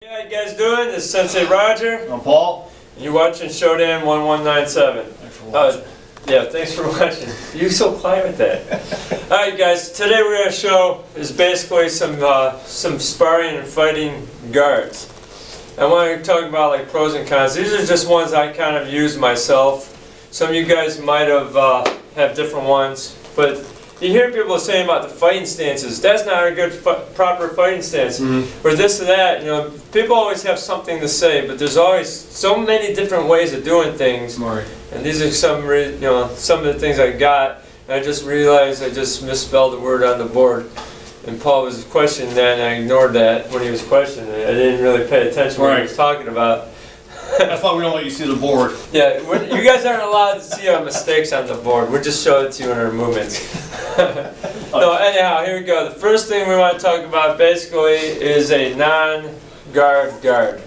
How you guys doing? This is Sensei Roger. I'm Paul. And you're watching Showdown 1197. Thanks for watching. Yeah, thanks for watching. You're so quiet with that. Alright guys, today we're going to show is basically some sparring and fighting guards. I want to talk about like pros and cons. These are just ones I kind of use myself. Some of you guys might have different ones, but you hear people saying about the fighting stances. That's not a good proper fighting stance. Or this or that. You know, people always have something to say, but there's always so many different ways of doing things. Right. And these are some of the things I got. And I just realized I just misspelled the word on the board. And Paul was questioning that, and I ignored that when he was questioning it. I didn't really pay attention to what he was talking about. That's why we don't let you see the board. Yeah, you guys aren't allowed to see our mistakes on the board. We're just showing it to you in our movements. No, anyhow, here we go. The first thing we want to talk about basically is a non-guard guard.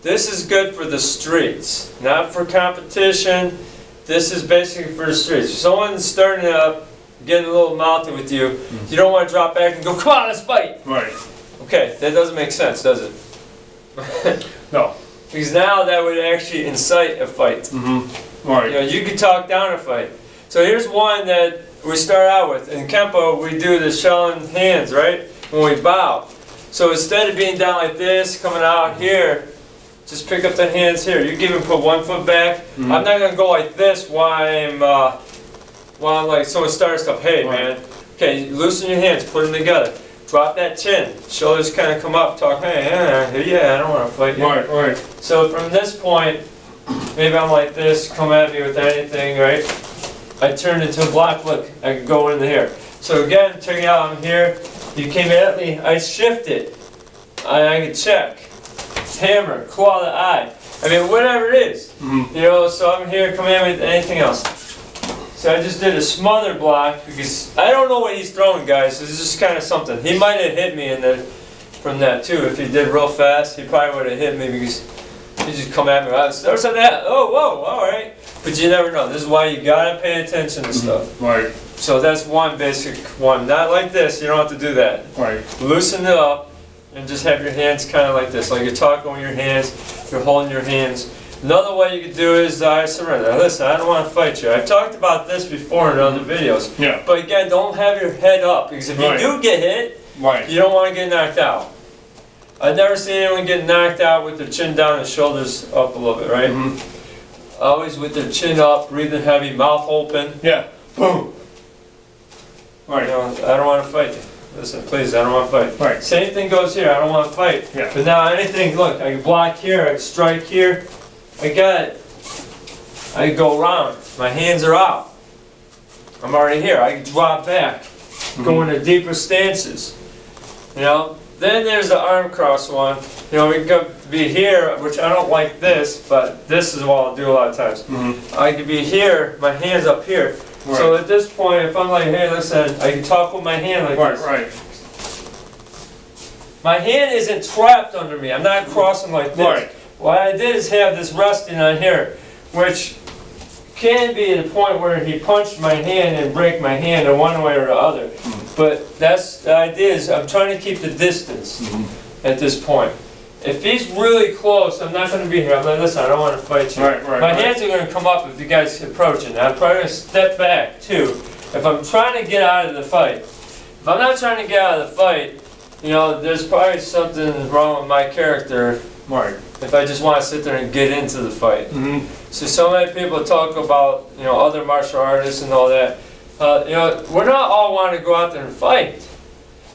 This is good for the streets, not for competition. This is basically for the streets. If someone's starting up, getting a little mouthy with you, you don't want to drop back and go, come on, let's fight. Right. Okay, that doesn't make sense, does it? No. Because now that would actually incite a fight. Right. You know, you could talk down a fight. So here's one that we start out with. In Kempo, we do the shelling hands, right? When we bow. So instead of being down like this, coming out here, just pick up the hands here. You can even put one foot back. I'm not going to go like this while I'm like, someone starts stuff. Hey, man. Okay, loosen your hands, put them together. Drop that chin. Shoulders kind of come up. Talk, hey, yeah, I don't want to fight you. Right, right. So from this point, maybe I'm like this, come at me with anything, right? I turn into a block, look, I can go into here. So again, check it out, I'm here. You came at me, I shifted. I can check. Hammer, claw the eye. I mean, whatever it is. You know, so I'm here, come at me with anything else. So I just did a smother block because I don't know what he's throwing, guys. This is just kind of something. He might have hit me from that too. If he did real fast, he probably would have hit me because he just come at me. Oh, whoa, all right. But you never know. This is why you gotta pay attention to stuff. Right. So that's one basic one. Not like this. You don't have to do that. Right. Loosen it up and just have your hands kind of like this, like you're talking with your hands. You're holding your hands. Another way you could do is I surrender. Listen, I don't want to fight you. I've talked about this before in other videos. Yeah. But again, don't have your head up because if you do get hit, you don't want to get knocked out. I've never seen anyone get knocked out with their chin down and shoulders up a little bit, right? Always with their chin up, breathing heavy, mouth open. Yeah. Boom. Right. You know, I don't want to fight you. Listen, please, I don't want to fight. Right. Same thing goes here. I don't want to fight. Yeah. But now anything, look, I can block here, I can strike here. I got it. I go around. My hands are out. I'm already here. I can drop back. Go into deeper stances. You know? Then there's the arm cross one. You know, we could be here, which I don't like this, but this is what I'll do a lot of times. I could be here, my hand's up here. Right. So at this point, if I'm like, hey, listen, I can talk with my hand like this. Right. My hand isn't trapped under me. I'm not crossing like this. Right. What I did is have this resting on here, which can be the point where he punched my hand and break my hand in one way or the other. But that's the idea is I'm trying to keep the distance at this point. If he's really close, I'm not going to be here. I'm like, listen, I don't want to fight you. My hands are going to come up if the guy's approaching. I'm probably going to step back too. If I'm trying to get out of the fight. If I'm not trying to get out of the fight, you know, there's probably something wrong with my character. Right. If I just want to sit there and get into the fight. So many people talk about, you know, other martial artists and all that. You know, we're not all want to go out there and fight.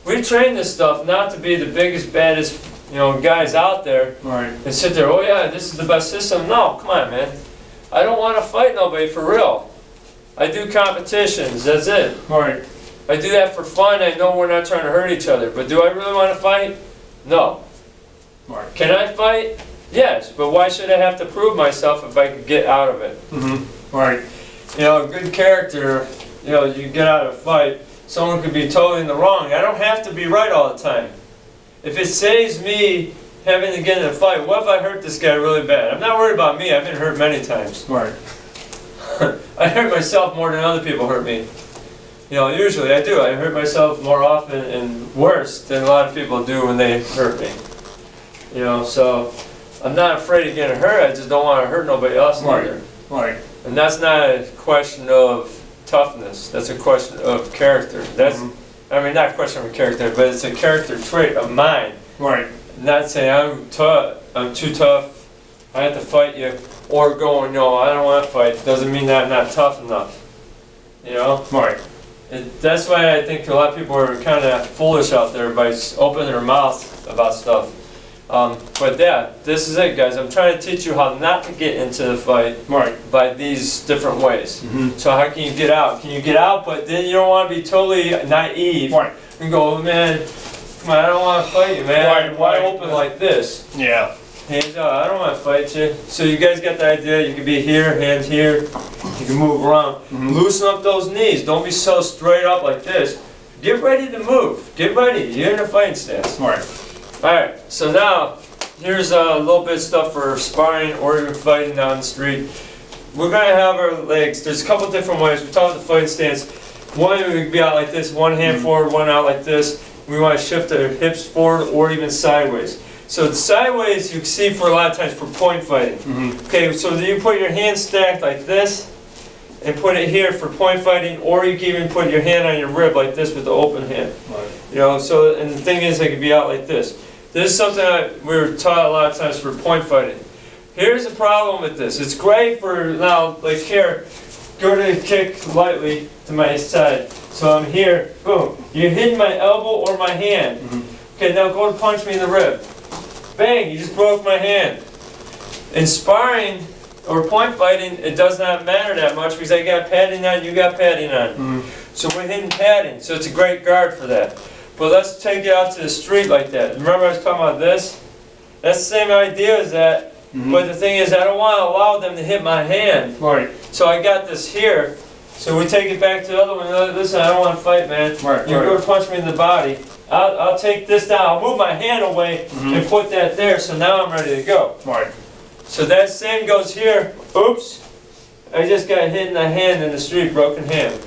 We train this stuff not to be the biggest, baddest, you know, guys out there. Right. And sit there, oh yeah, this is the best system. No, come on, man. I don't want to fight nobody for real. I do competitions, that's it. Right. I do that for fun. I know we're not trying to hurt each other. But do I really want to fight? No. Right. Can I fight? Yes, but why should I have to prove myself if I could get out of it? Right. You know, a good character, you know, you get out of a fight, someone could be totally in the wrong. I don't have to be right all the time. If it saves me having to get in a fight, what if I hurt this guy really bad? I'm not worried about me. I've been hurt many times. Right. I hurt myself more than other people hurt me. You know, usually I do. I hurt myself more often and worse than a lot of people do when they hurt me. You know, so I'm not afraid of getting hurt. I just don't want to hurt nobody else either. Right. And that's not a question of toughness. That's a question of character. That's, I mean, not a question of character, but it's a character trait of mine. Right. Not saying I'm tough, I'm too tough, I have to fight you, or going, no, I don't want to fight. Doesn't mean that I'm not tough enough. You know? Right. And that's why I think a lot of people are kind of foolish out there by opening their mouth about stuff. But yeah, this is it, guys. I'm trying to teach you how not to get into the fight by these different ways. So how can you get out? Can you get out, but then you don't want to be totally naive and go, man, come on, I don't want to fight you, man. Why open like this? Yeah. Hands out, I don't want to fight you. So you guys got the idea. You can be here, hands here. You can move around. Loosen up those knees. Don't be so straight up like this. Get ready to move. Get ready. You're in a fighting stance. Alright, so now, here's a little bit of stuff for sparring or even fighting down the street. We're going to have our legs. There's a couple different ways. We talked about the fighting stance. One, we can be out like this. One hand forward, one out like this. We want to shift our hips forward or even sideways. So the sideways you can see for a lot of times for point fighting. Okay, so you put your hand stacked like this and put it here for point fighting, or you can even put your hand on your rib like this with the open hand. You know, so, and the thing is, it can be out like this. This is something that we were taught a lot of times for point fighting. Here's the problem with this. It's great for now, like here, go to kick lightly to my side. So I'm here, boom. You're hitting my elbow or my hand. Okay, now go to punch me in the rib. Bang, you just broke my hand. In sparring or point fighting, it does not matter that much because I got padding on, you got padding on. So we're hitting padding, so it's a great guard for that. But let's take it out to the street like that. Remember I was talking about this? That's the same idea as that, but the thing is I don't want to allow them to hit my hand. So I got this here, so we take it back to the other one. Listen, I don't want to fight, man. You're going to punch me in the body. I'll take this down. I'll move my hand away and put that there, so now I'm ready to go. So that same goes here. Oops. I just got hit in the hand in the street, broken hand.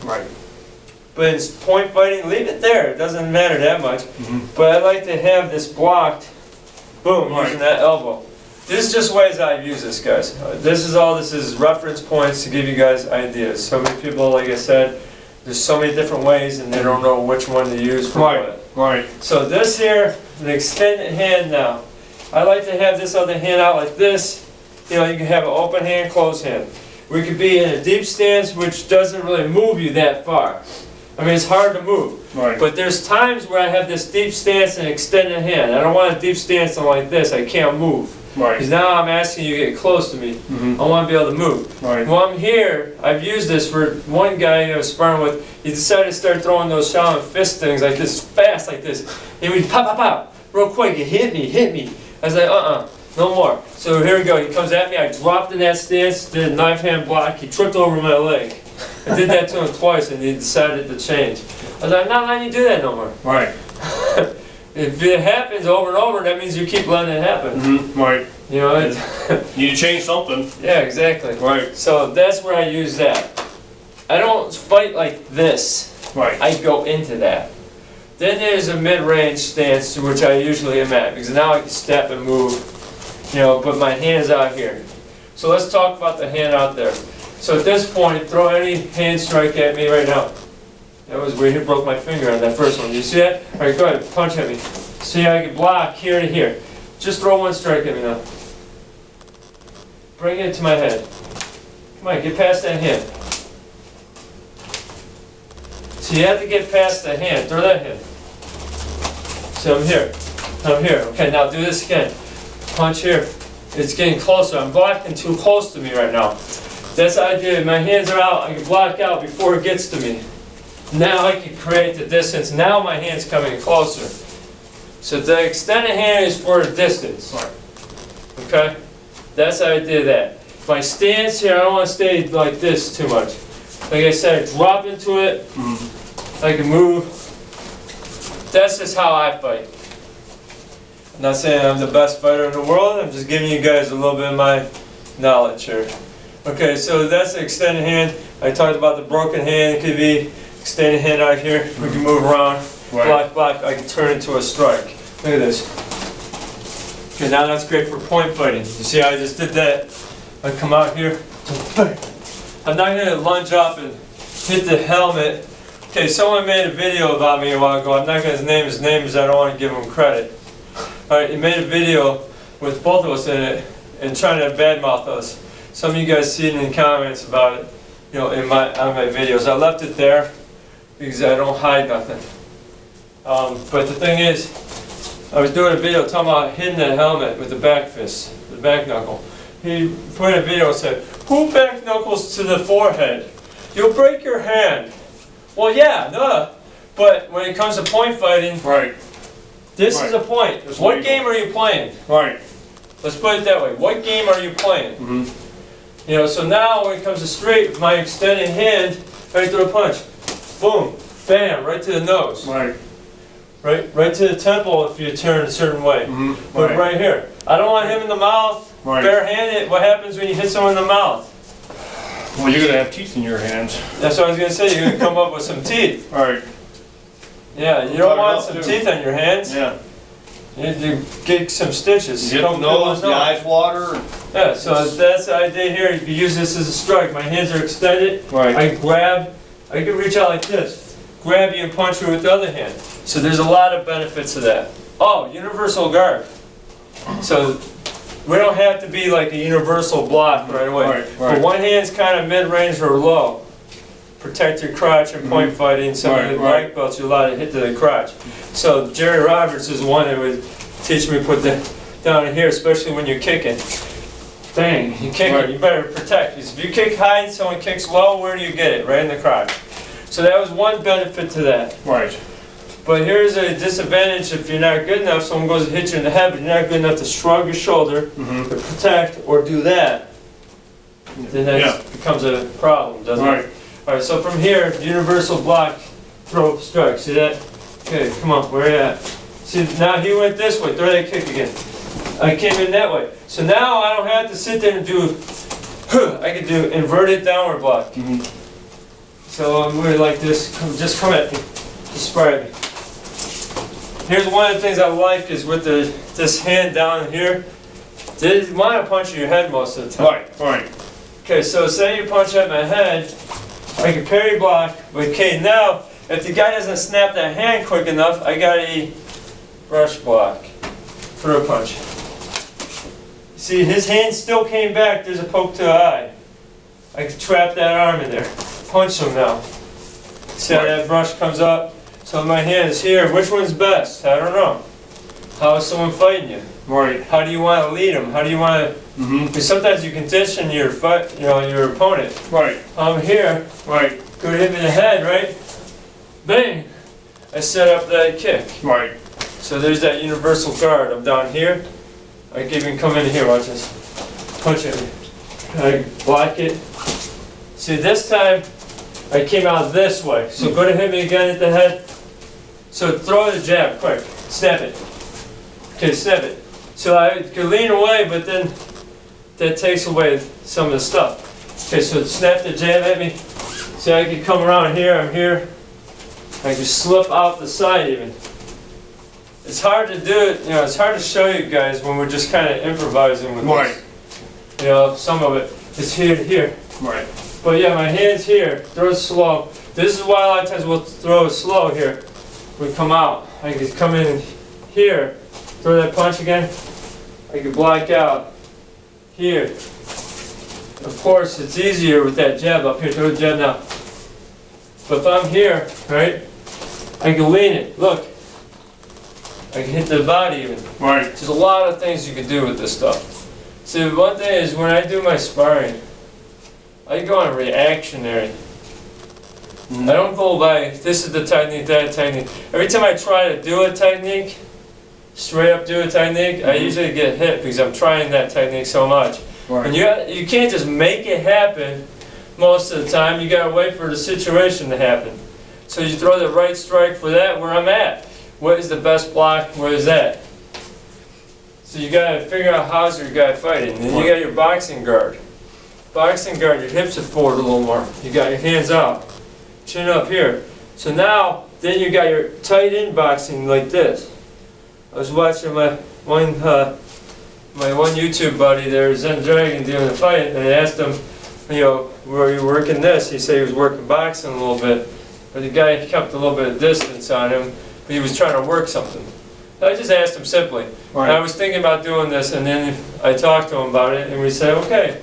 But in point fighting, leave it there. It doesn't matter that much. But I like to have this blocked, boom, using that elbow. This is just ways I've used this, guys. This is reference points to give you guys ideas. So many people, like I said, there's so many different ways and they don't know which one to use for what. So this here, an extended hand now. I like to have this other hand out like this. You know, you can have an open hand, closed hand. We could be in a deep stance, which doesn't really move you that far. I mean, it's hard to move. But there's times where I have this deep stance and extended hand. I don't want a deep stance like this. I can't move. Because now I'm asking you to get close to me. I want to be able to move. While I'm here, I've used this for one guy I was sparring with. He decided to start throwing those Shaolin fist things like this, fast like this. He would pop, pop, pop, real quick. He hit me. I was like, no more. So here we go. He comes at me. I dropped in that stance, did a knife hand block. He tripped over my leg. I did that to him twice, and he decided to change. I was like, I'm not letting you do that no more. If it happens over and over, that means you keep letting it happen. You know, you change something. Yeah, exactly. So that's where I use that. I don't fight like this. I go into that. Then there's a mid-range stance, which I usually am at, because now I can step and move, you know, but my hand's out here. So let's talk about the hand out there. So at this point, throw any hand strike at me right now. That was where he broke my finger on that first one. You see that? All right, go ahead, punch at me. See how I can block here to here. Just throw one strike at me now. Bring it to my head. Come on, get past that hand. So you have to get past the hand. Throw that hand. So I'm here. Okay, now do this again. Punch here. It's getting closer. I'm blocking too close to me right now. That's the idea. My hands are out. I can block out before it gets to me. Now I can create the distance. Now my hand's coming closer. So the extended hand is for the distance. Okay? That's how I did that. My stance here, I don't want to stay like this too much. Like I said, drop into it. I can move. That's just how I fight. I'm not saying I'm the best fighter in the world. I'm just giving you guys a little bit of my knowledge here. Okay, so that's the extended hand. I talked about the broken hand. It could be extended hand out here. We can move around. Block. I can turn into a strike. Look at this. Okay, now that's great for point fighting. You see how I just did that? I come out here. I'm not going to lunge up and hit the helmet. Okay, someone made a video about me a while ago. I'm not going to name his name because I don't want to give him credit. Alright, he made a video with both of us in it and trying to badmouth us. Some of you guys see it in the comments about it, you know, on my videos. I left it there because I don't hide nothing. But the thing is, I was doing a video talking about hitting the helmet with the back fist, the back knuckle. He put in a video and said, "Who back knuckles to the forehead? You'll break your hand." Well, yeah, no. But when it comes to point fighting, Right. this is a point. What game are you playing? Right. Let's put it that way. What game are you playing? Mm-hmm. You know, so now when it comes to straight, my extended hand, right through a punch. Boom, bam, right to the nose. Right. Right to the temple if you turn a certain way. Mm-hmm. But right here. I don't want him in the mouth, Right. barehanded. What happens when you hit someone in the mouth? Well, you're gonna have teeth in your hands. That's what I was going to say. You're going to come up with some teeth. Right. Yeah, you don't want some teeth on your hands. Yeah. You get some stitches. You don't know if the eyes water. Yeah, so that's the idea here. You can use this as a strike. My hands are extended. Right. I can reach out like this. Grab you and punch you with the other hand. So there's a lot of benefits to that. Oh, universal guard. So we don't have to be like a universal block right away. Right, right. But one hand's kind of mid-range or low. Protect your crotch and point fighting. Some of the black belts, you're allowed to hit to the crotch. So Jerry Roberts is one that would teach me to put that down in here, especially when you're kicking. Bang, you kick it, you better protect. Because if you kick high and someone kicks low, where do you get it? Right in the crotch. So that was one benefit to that. Right. But here's a disadvantage if you're not good enough, someone goes to hit you in the head, but you're not good enough to shrug your shoulder, to protect, or do that. Then that becomes a problem, doesn't it? Alright, so from here, universal block, throw, strike. See that? Okay, come on, where are you at? See, now he went this way, throw that kick again. I came in that way. So now I don't have to sit there and do, I can do inverted downward block. So I'm really like this, just come at me, just spray me. Here's one of the things I like is with this hand down here, they want to punch in your head most of the time. Right. Okay, so say you punch at my head, I can parry block, but okay, now, if the guy doesn't snap that hand quick enough, I got a rush block for a punch. See, his hand still came back, there's a poke to the eye. I can trap that arm in there, punch him now. See how that brush comes up? So my hand is here, which one's best? I don't know. How is someone fighting you? Right. How do you want to lead them? How do you want to... Because sometimes you condition your your opponent. Right. I'm here. Right. Go to hit me in the head, right? Bang! I set up that kick. Right. So there's that universal guard. I'm down here. I can even come in here, watch this. Punch at me. I block it. See, this time I came out this way. So go to hit me again at the head. So throw the jab, quick. Snap it. Okay, snap it. So I could lean away, but then that takes away some of the stuff. Okay, so snap the jab at me. See, I can come around here, I'm here. I can slip out the side even. It's hard to do it, it's hard to show you guys when we're just kind of improvising with this. Some of it is here to here. Right. But yeah, my hand's here, throw it slow. This is why a lot of times we'll throw it slow here. We come out. I can come in here, throw that punch again. I can block out here. Of course, it's easier with that jab up here. Throw the jab now. But if I'm here, right, I can lean it. Look. I can hit the body even. Right. There's a lot of things you can do with this stuff. See, one thing is when I do my sparring, I go on reactionary. I don't go by, this is the technique, that technique. Every time I try to do a technique, straight up do a technique, I usually get hit because I'm trying that technique so much. Right. And you can't just make it happen most of the time. You gotta wait for the situation to happen. So you throw the right strike for that where I'm at. What is the best block? Where is that? So you gotta figure out how's your guy fighting. And then you got your boxing guard. Boxing guard, your hips are forward a little more. You got your hands out. Chin up here. So now, then you got your tight end boxing like this. I was watching my one my one YouTube buddy there, Zen Dragon, doing a fight, and I asked him, you know, were you working this? He said he was working boxing a little bit, but the guy kept a little bit of distance on him, but he was trying to work something. I just asked him simply. Right. And I was thinking about doing this, and then I talked to him about it, and we said, okay,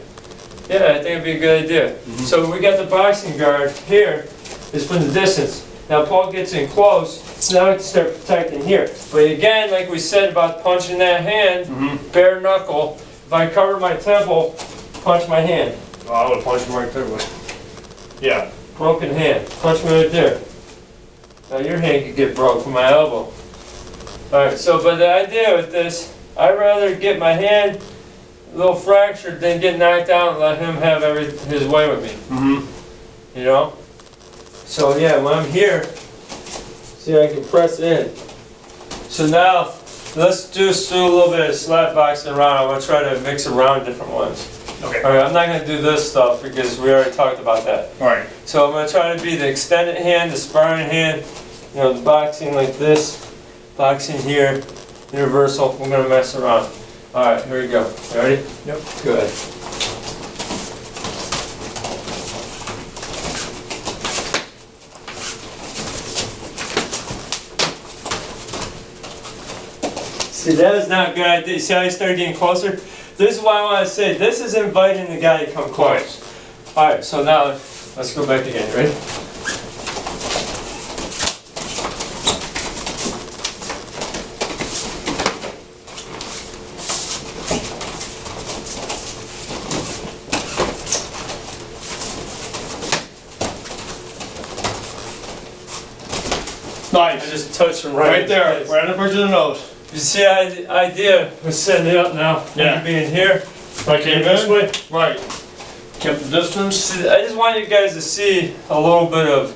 yeah, I think it'd be a good idea. So we got the boxing guard here, is from the distance. Now Paul gets in close, so now I can start protecting here. But again, like we said about punching that hand, bare knuckle, if I cover my temple, punch my hand. Oh, I would punch him right there. Yeah. Broken hand, punch me right there. Now your hand could get broke from my elbow. Alright, so but the idea with this, I'd rather get my hand a little fractured than get knocked out and let him have his way with me. You know? So yeah, when I'm here, see I can press in. So now, let's just do a little bit of slap boxing around. I'm going to try to mix around different ones. Okay. Alright, I'm not going to do this stuff because we already talked about that. Alright. So I'm going to try to be the extended hand, the sparring hand, you know, the boxing like this, boxing here, universal. We're going to mess around. Alright, here we go. You ready? Yep. Good. See, that is not a good idea. See how I started getting closer? This is why I want to say, this is inviting the guy to come close. Alright, so now, let's go back again. Ready? I Nice. just touched him Right there. in the face. Right on the bridge of the nose. You see, the idea was setting it up now. Yeah. Being here. I came This in. way. Right. Kept the distance. See, I just want you guys to see a little bit of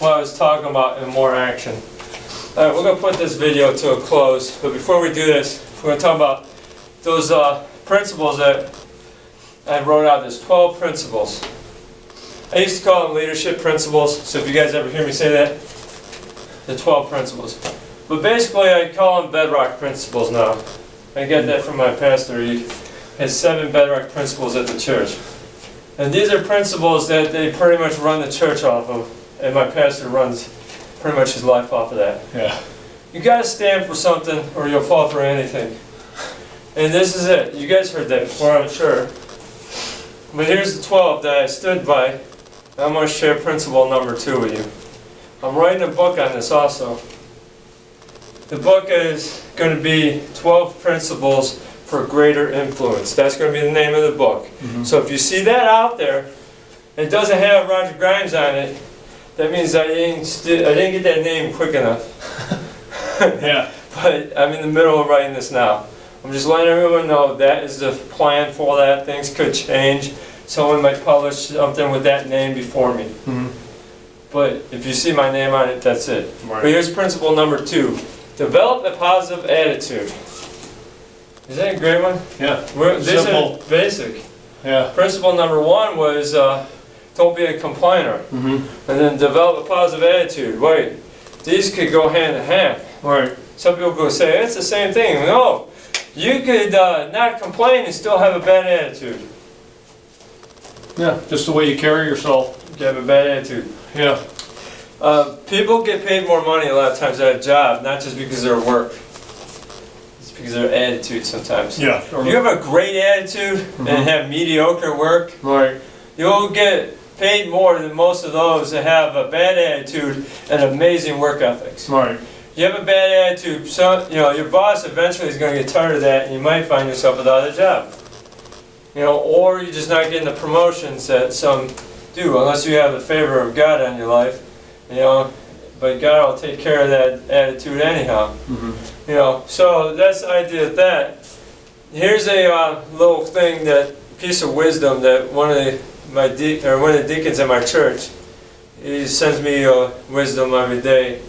what I was talking about in more action. Alright, we're going to put this video to a close, but before we do this, we're going to talk about those principles that I wrote out. There's 12 principles. I used to call them leadership principles, so if you guys ever hear me say that, the 12 principles. But basically I call them bedrock principles now. I get that from my pastor. He has 7 bedrock principles at the church. And these are principles that they pretty much run the church off of, and my pastor runs pretty much his life off of that. Yeah. You gotta stand for something or you'll fall for anything. And this is it. You guys heard that before, I'm sure. But here's the 12 that I stood by. I'm going to share principle number 2 with you. I'm writing a book on this also. The book is going to be 12 principles for greater influence. That's going to be the name of the book. So if you see that out there, it doesn't have Roger Grimes on it, that means I didn't get that name quick enough. Yeah. But I'm in the middle of writing this now. I'm just letting everyone know that is the plan for that. Things could change. Someone might publish something with that name before me. But if you see my name on it, that's it. Right. But here's principle number 2. Develop a positive attitude. Is that a great one? Yeah. These Simple. are basic. Yeah. Principle number 1 was don't be a complainer. And then develop a positive attitude. Wait, these could go hand in hand. Right. Some people go say, it's the same thing. No, you could not complain and still have a bad attitude. Yeah. Just the way you carry yourself. You have a bad attitude. Yeah. People get paid more money a lot of times at a job, not just because of their work. It's because of their attitude sometimes. Yeah. If you have a great attitude and have mediocre work, Right. you'll get paid more than most of those that have a bad attitude and amazing work ethics. Right. You have a bad attitude, so your boss eventually is going to get tired of that, and you might find yourself without a job. Or you're just not getting the promotions that some do, unless you have the favor of God on your life. But God will take care of that attitude anyhow. So that's the idea of that. Here's a little thing, that piece of wisdom that one of the deacons at my church, he sends me wisdom every day.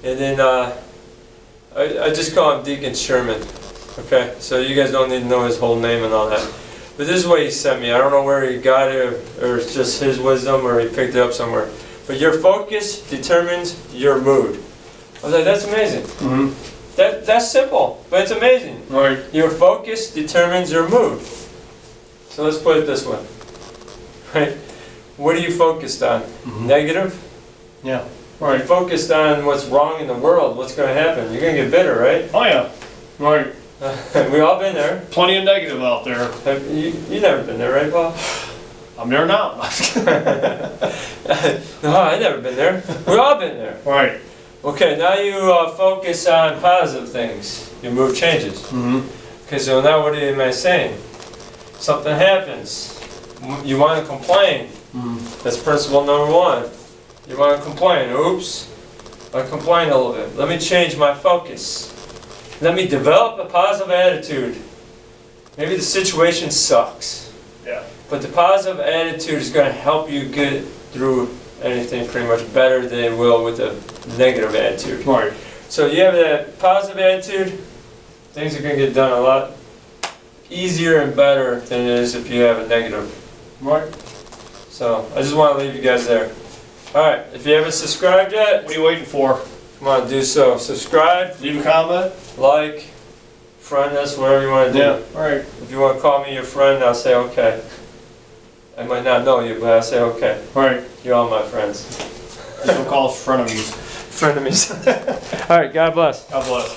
And then I just call him Deacon Sherman. Okay, so you guys don't need to know his whole name and all that. But this is what he sent me. I don't know where he got it, or it's just his wisdom, or he picked it up somewhere. But your focus determines your mood. I was like, that's amazing. That's simple, but it's amazing. Right. Your focus determines your mood. So let's put it this way. Right? What are you focused on? Negative? Yeah. You're Right. focused on what's wrong in the world, what's going to happen. You're going to get bitter, right? Oh yeah. Right. We all been there. Plenty of negative out there. You never been there, right, Paul? I'm there now. No, I never been there. We all been there. Right. Okay, now you focus on positive things. Your mood changes. Okay, so now what am I saying? Something happens. You want to complain. That's principle number one. You want to complain. Oops, I complained a little bit. Let me change my focus. Let me develop a positive attitude. Maybe the situation sucks, Yeah. but the positive attitude is going to help you get through anything pretty much better than it will with a negative attitude. Right. So you have that positive attitude, things are going to get done a lot easier and better than it is if you have a negative. Right. So I just want to leave you guys there. Alright, if you haven't subscribed yet, What are you waiting for? come on, do so. Subscribe, Leave a comment. like, friend us, whatever you want to do. Yeah. Right. If you want to call me your friend, I'll say okay. I might not know you, but I'll say okay. Right. You're all my friends. Don't call us frenemies. Frenemies. Alright, God bless. God bless.